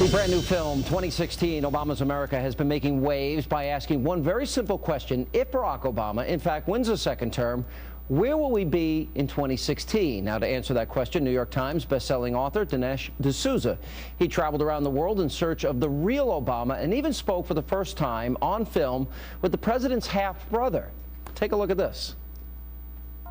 The brand new film, 2016, Obama's America, has been making waves by asking one very simple question. If Barack Obama, in fact, wins a second term, where will we be in 2016? Now, to answer that question, New York Times bestselling author Dinesh D'Souza. He traveled around the world in search of the real Obama and even spoke for the first time on film with the president's half-brother. Take a look at this.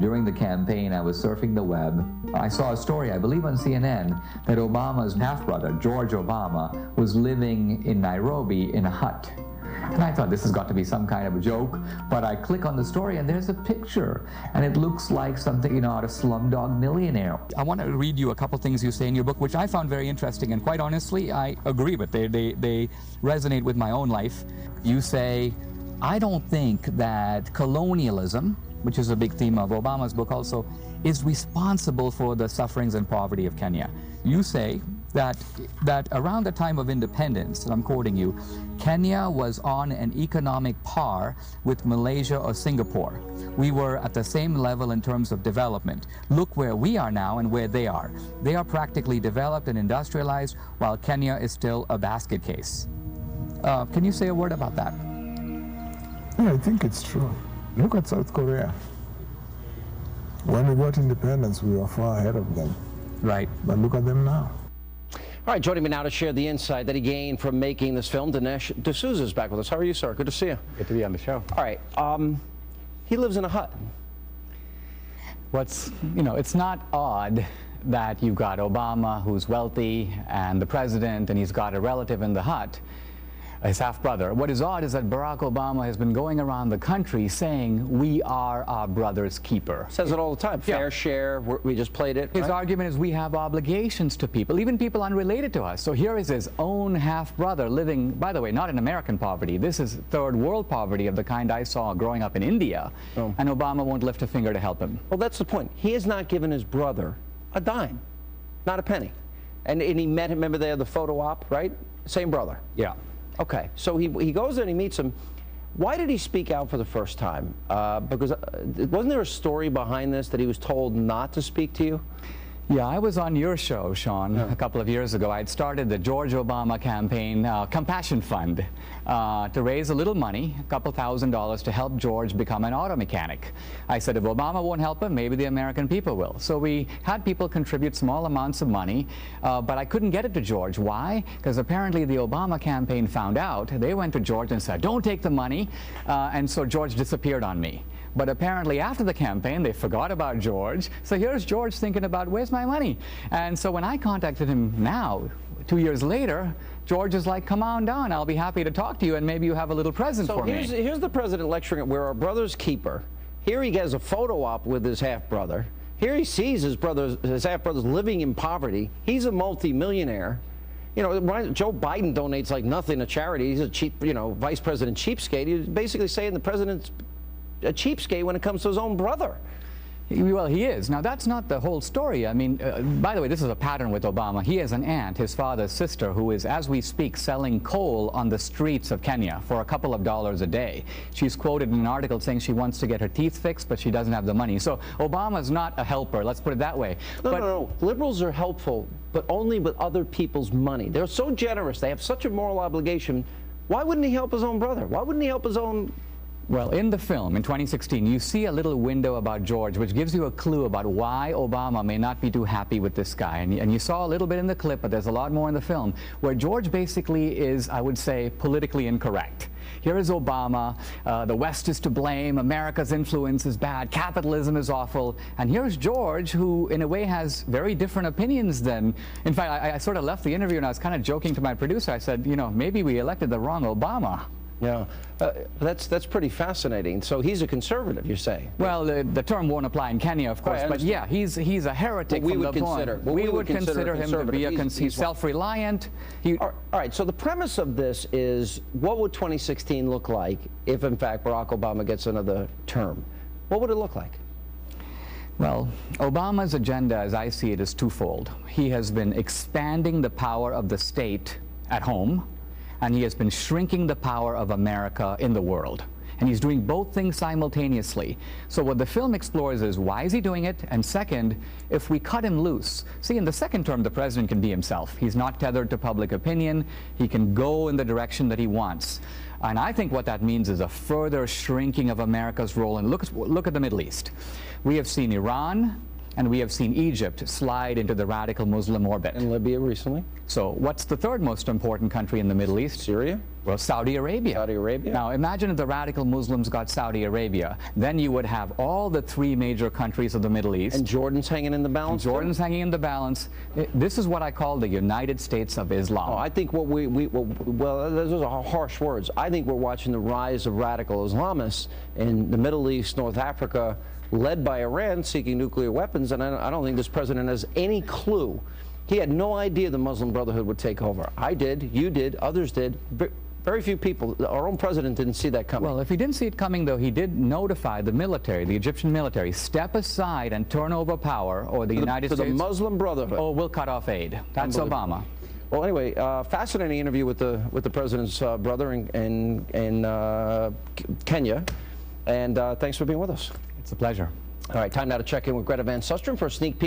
During the campaign, I was surfing the web. I saw a story, I believe on CNN, that Obama's half-brother, George Obama, was living in Nairobi in a hut. And I thought this has got to be some kind of a joke, but I click on the story and there's a picture, and it looks like something, out of Slumdog Millionaire. I want to read you a couple things you say in your book, which I found very interesting, and quite honestly, I agree with. They resonate with my own life. You say, I don't think that colonialism, which is a big theme of Obama's book also, is responsible for the sufferings and poverty of Kenya. You say that around the time of independence, and I'm quoting you, Kenya was on an economic par with Malaysia or Singapore. We were at the same level in terms of development. Look where we are now and where they are. They are practically developed and industrialized, while Kenya is still a basket case. Can you say a word about that? Yeah, I think it's true. Look at South Korea. When we got independence, we were far ahead of them. Right. But look at them now. All right, joining me now to share the insight that he gained from making this film, Dinesh D'Souza is back with us. How are you, sir? Good to see you. Good to be on the show. All right. He lives in a hut. It's not odd that you've got Obama, who's wealthy, and the president, and he's got a relative in the hut, his half-brother. What is odd is that Barack Obama has been going around the country saying, we are our brother's keeper. Says it all the time. Yeah. Fair share. We just played it. His right? argument is we have obligations to people, even people unrelated to us. So here is his own half-brother living, by the way, not in American poverty. This is third world poverty of the kind I saw growing up in India. Oh. And Obama won't lift a finger to help him. Well, that's the point. He has not given his brother a dime, not a penny. And he met him, remember they had the photo op, right? Same brother. Yeah. Okay, so he goes there and he meets him. Why did he speak out for the first time? Because wasn't there a story behind this that he was told not to speak to you? Yeah, I was on your show, Sean, a couple of years ago. I'd started the George Obama campaign Compassion Fund to raise a little money, a couple $1,000s, to help George become an auto mechanic. I said, if Obama won't help him, maybe the American people will. So we had people contribute small amounts of money, but I couldn't get it to George. Why? Because apparently the Obama campaign found out. They went to George and said, don't take the money, and so George disappeared on me. But apparently after the campaign, they forgot about George. So here's George thinking about, where's my money? And so when I contacted him now, 2 years later, George is like, come on down. I'll be happy to talk to you, and maybe you have a little present for me. So here's the president lecturing at we're our brother's keeper. Here he gets a photo op with his half-brother. Here he sees his half-brother's living in poverty. He's a multi-millionaire. Joe Biden donates like nothing to charity. He's a cheap, vice president cheapskate. He's basically saying the president's a cheapskate when it comes to his own brother. Well, he is. Now, that's not the whole story. I mean, by the way, this is a pattern with Obama. He has an aunt, his father's sister, who is, as we speak, selling coal on the streets of Kenya for a couple of dollars a day. She's quoted in an article saying she wants to get her teeth fixed, but she doesn't have the money. So Obama's not a helper, let's put it that way. No. Liberals are helpful, but only with other people's money. They're so generous. They have such a moral obligation. Why wouldn't he help his own brother? Why wouldn't he help his own... Well, in the film, in 2016, you see a little window about George, which gives you a clue about why Obama may not be too happy with this guy. And you saw a little bit in the clip, but there's a lot more in the film, where George basically is, I would say, politically incorrect. Here is Obama, the West is to blame, America's influence is bad, capitalism is awful, and here's George, who in a way has very different opinions than, in fact, I sort of left the interview and I was kind of joking to my producer. I said, maybe we elected the wrong Obama. Yeah, that's pretty fascinating. So he's a conservative, you say? Well, the term won't apply in Kenya, of course, but yeah, he's a heretic from the point. We would consider him to be he's self-reliant. All right, so the premise of this is, what would 2016 look like if, in fact, Barack Obama gets another term? What would it look like? Well, Obama's agenda, as I see it, is twofold. He has been expanding the power of the state at home, and he has been shrinking the power of America in the world. and he's doing both things simultaneously. So what the film explores is, why is he doing it? And second, if we cut him loose. See, in the second term, the president can be himself. He's not tethered to public opinion. He can go in the direction that he wants. And I think what that means is a further shrinking of America's role. And look at the Middle East. We have seen Iran, and we have seen Egypt slide into the radical Muslim orbit. And Libya recently. So what's the third most important country in the Middle East? Syria. Well, Saudi Arabia. Saudi Arabia. Now imagine if the radical Muslims got Saudi Arabia. Then you would have all the three major countries of the Middle East. And Jordan's hanging in the balance. Jordan's hanging in the balance. This is what I call the United States of Islam. Oh, I think what well, those are harsh words. I think we're watching the rise of radical Islamists in the Middle East, North Africa, led by Iran, seeking nuclear weapons, and I don't think this president has any clue. He had no idea the Muslim Brotherhood would take over. I did, you did, others did. Very few people. Our own president didn't see that coming. Well, if he didn't see it coming, though, he did notify the military, the Egyptian military, step aside and turn over power, or the United States... To the Muslim Brotherhood. Or we'll cut off aid. That's Obama. Well, anyway, fascinating interview with the president's brother in Kenya, and thanks for being with us. It's a pleasure. All right, time now to check in with Greta Van Susteren for a sneak peek